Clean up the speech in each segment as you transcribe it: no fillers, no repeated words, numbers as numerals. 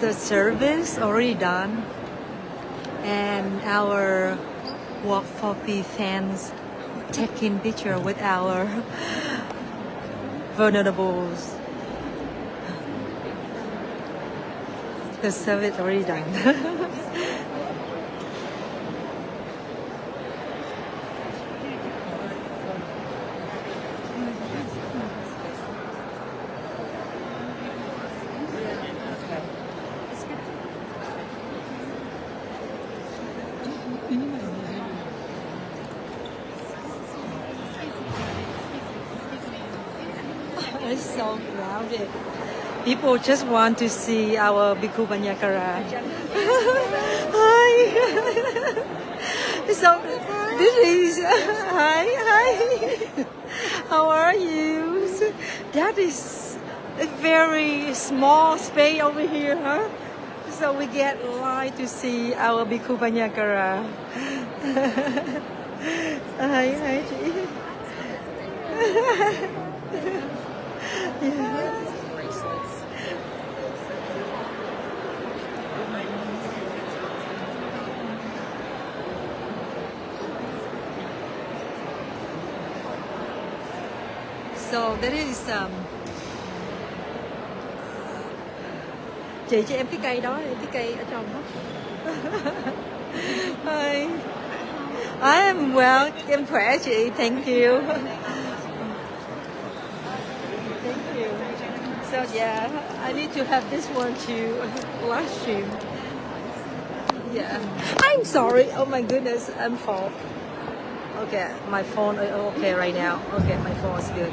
the service already done, and our Walk for Peace fans taking picture with our venerables. The service already done. It's so crowded. People just want to see our Bhikku Pannakara. Hi. So this is hi. How are you? That is a very small space over here, huh? So we get line to see our Bhikku Pannakara. Hi. So that is chị cho em cái cây đó, cái cây ở trong đó. Hi. I am well, em khỏe chị, thank you. Thank you. So yeah, I need to have this one to live stream. Yeah. I'm sorry. Oh my goodness, I'm fault. Okay, my phone okay right now. Okay, my phone is good.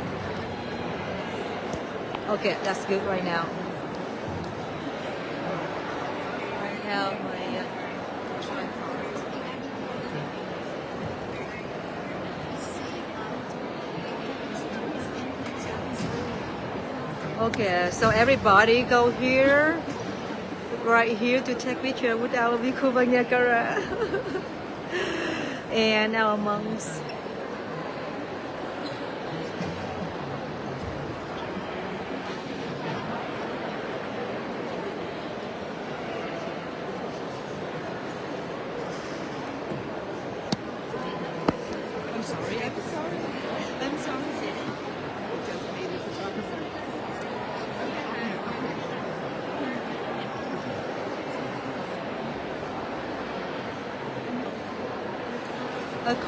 Okay, that's good right now. Right now, my okay, so everybody go here, right here to take picture with our Bhikku Pannakara and our monks.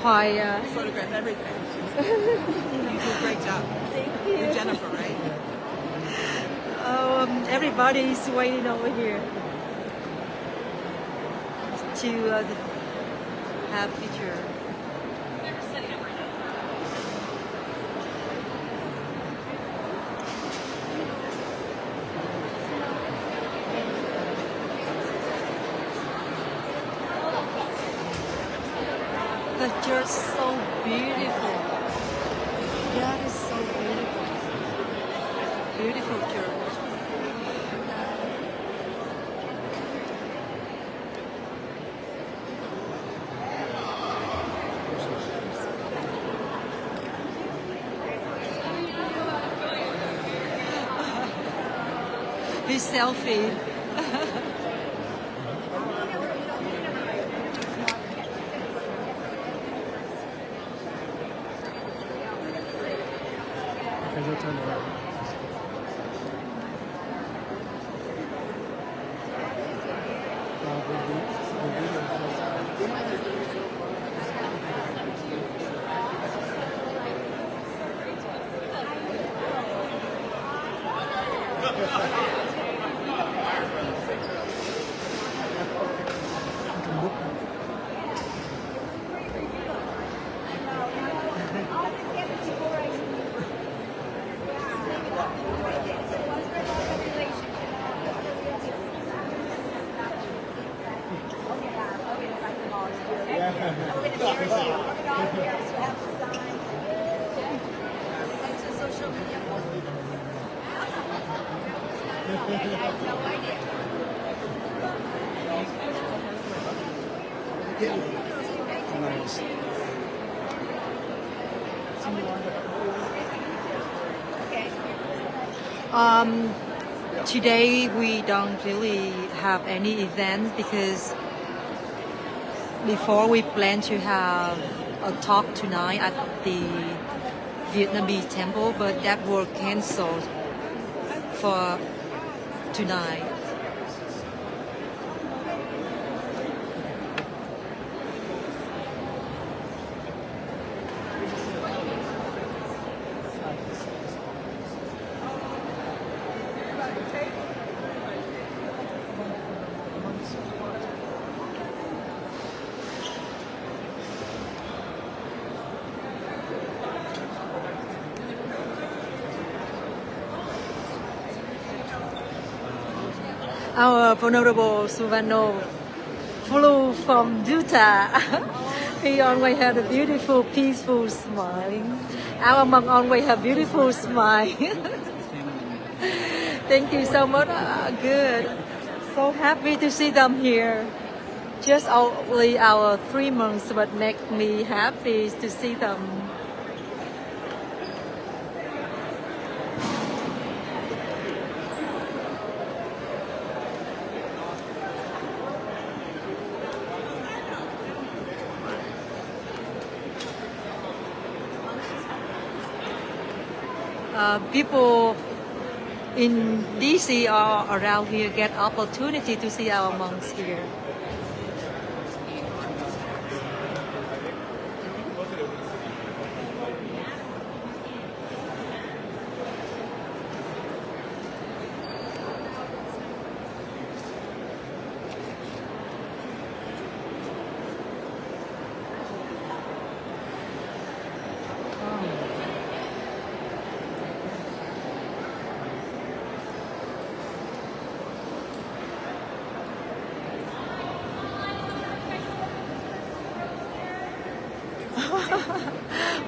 Quite photograph everything. You do a great job. Thank you. You're Jennifer, right? Everybody's waiting over here to have picture. The church is so beautiful. That is so beautiful. Beautiful church. His selfie. Turn around. Nice. Today we don't really have any events because before we plan to have a talk tonight at the Vietnamese temple, but that was cancelled for tonight. Our Venerable Suvarno flew from Utah. He always had a beautiful, peaceful smile. Our monk always have beautiful smile. Thank you so much. Good. So happy to see them here. Just only our 3 months, but make me happy to see them. People in DC or around here get opportunity to see our monks here.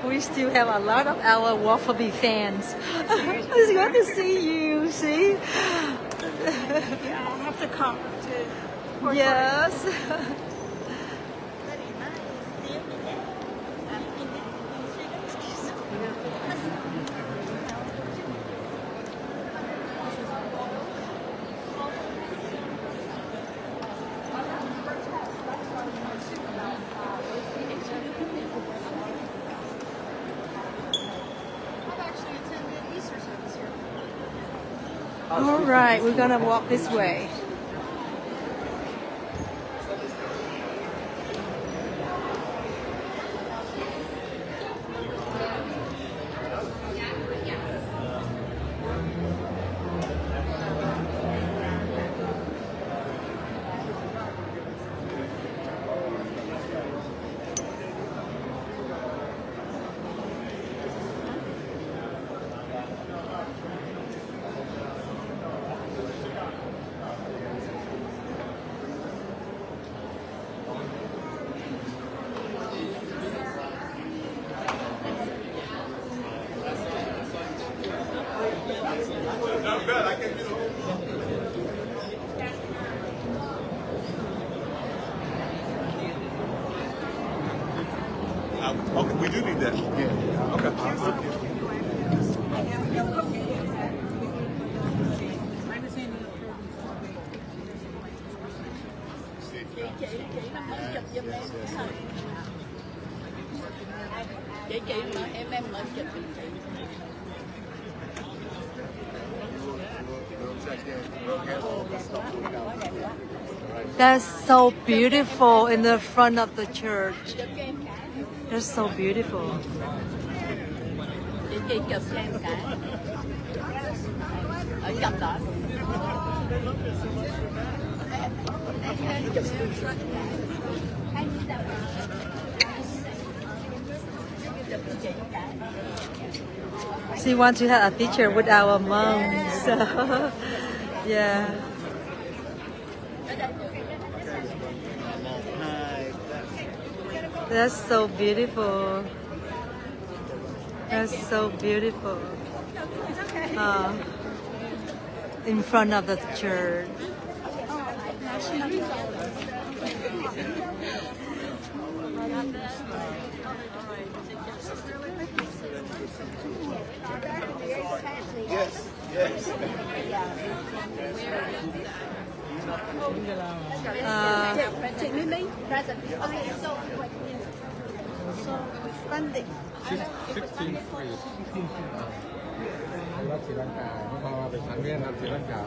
We still have a lot of our Wallaby fans. It's good to see you. See? Yeah, I'll have to come to. Yes. All right, we're gonna walk this way. Okay, we do need that. Yeah. Okay. Chị mà em mở chụp giùm chị. That's so beautiful in the front of the church. That's so beautiful. Chị chụp cho em cái. Ở chụp đó. She wants to have a picture with our monks. So, yeah. That's so beautiful. That's so beautiful. In front of the church. Yes, yes. Present. Okay, so Sunday. 16 free รับศรีลังกาเพราะว่าเป็นครั้งแรกรับศรีลังกา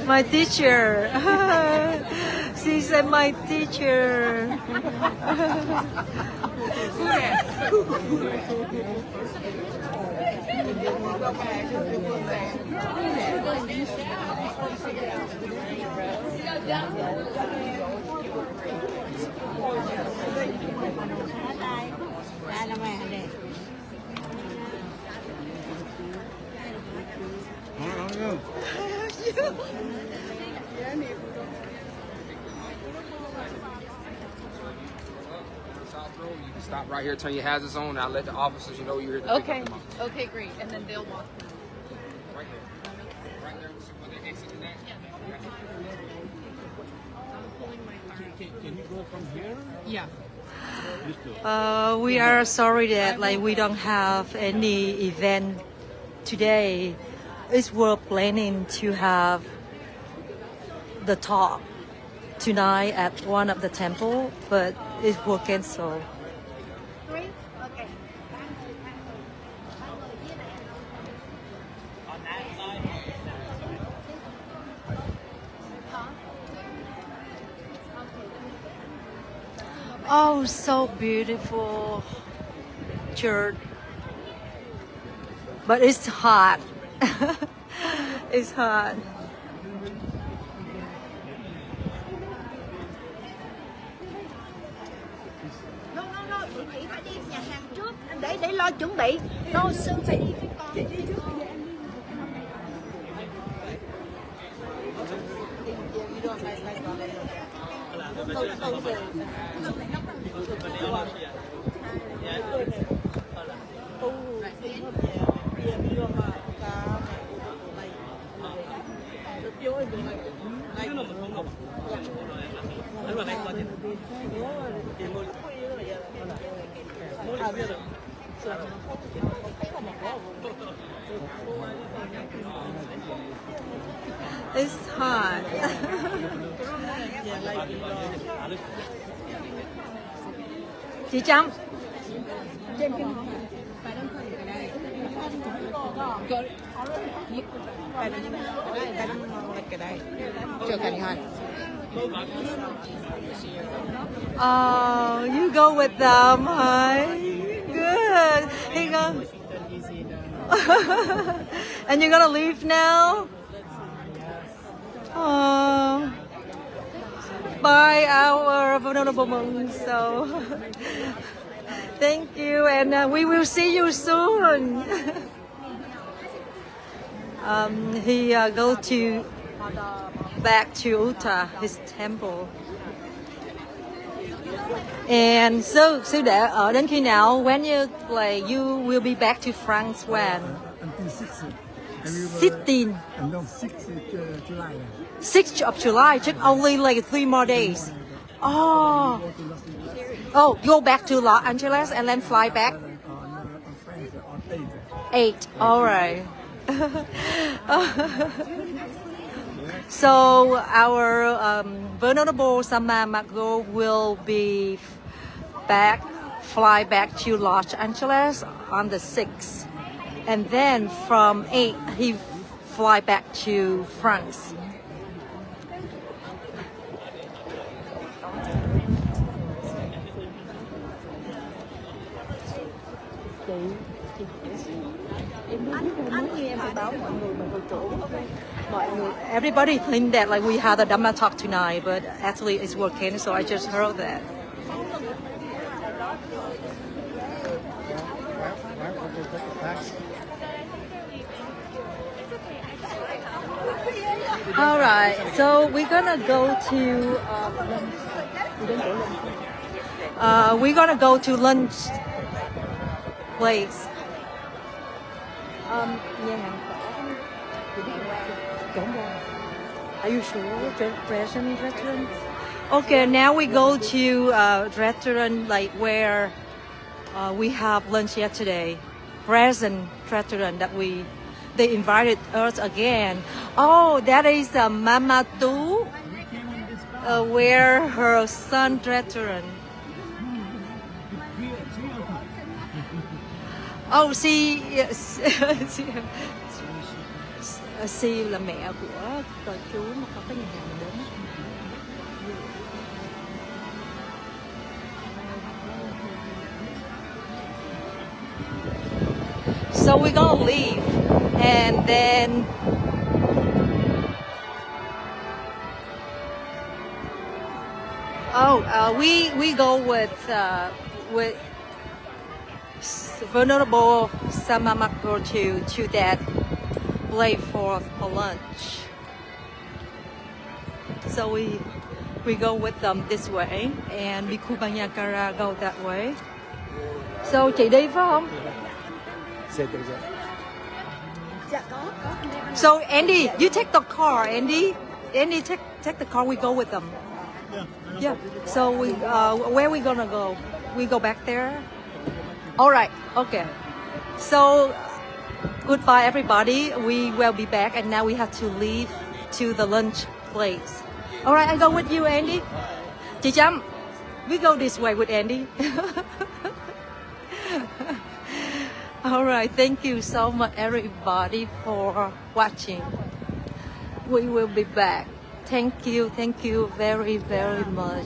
My teacher. She said my teacher. You can stop right here, turn your hazards on, and I'll let the officers know you're here to pick Okay. up them up. Okay, great. And then they'll walk through. Right there. Right there. When they exit that. Can you go from here? Yeah. We are sorry that we don't have any event today. We're planning to have the talk tonight at one of the temple, but it will cancel. Oh, so beautiful church, but it's hot. It's hot. No, chị phải đi nhà hàng trước để lo chuẩn bị. No, Sương phải đi với con. Chị đi trước bây giờ em đi. It's hot. Chị Trâm. Oh, you go with them, huh? Good. Here you go. And you're gonna leave now? Oh, by our Venerable monk. So, thank you, and we will see you soon. He go to back to Utah, his temple. And so để ở đến khi nào? When you will be back to France when? Until 16. 16. No, 6th July. 6th of July, just only 3 more days. Oh, go back to Los Angeles and then fly back. On France on 8th. 8. All right. So our Venerable Sama Margo will be fly back to Los Angeles on the 6th, and then from 8 he fly back to France. Everybody think that we had a Dhamma talk tonight, but actually it's working, so I just heard that. All right, so we're gonna go to We're gonna go to lunch place. Nhà hàng phở. Are you sure? Present restaurant? Okay, now we go to a restaurant like where we have lunch yesterday. Present restaurant that they invited us again. Oh, that is Mama Tu, where her son restaurant. Oh, she là mẹ của chú mà có cái nhà hàng đến. So we're gonna leave, and then we go with Venerable Samamako to that place for lunch. So we go with them this way, and Bhikku Pannakara go that way. So chị đi phải không? So Andy, you take the car. Andy, take the car. We go with them. Yeah. So where we gonna go? We go back there. All right. Okay. So goodbye, everybody. We will be back, and now we have to leave to the lunch place. All right. I go with you, Andy. Chị Trâm, we go this way with Andy. All right, thank you so much, everybody, for watching. We will be back. Thank you very, very much.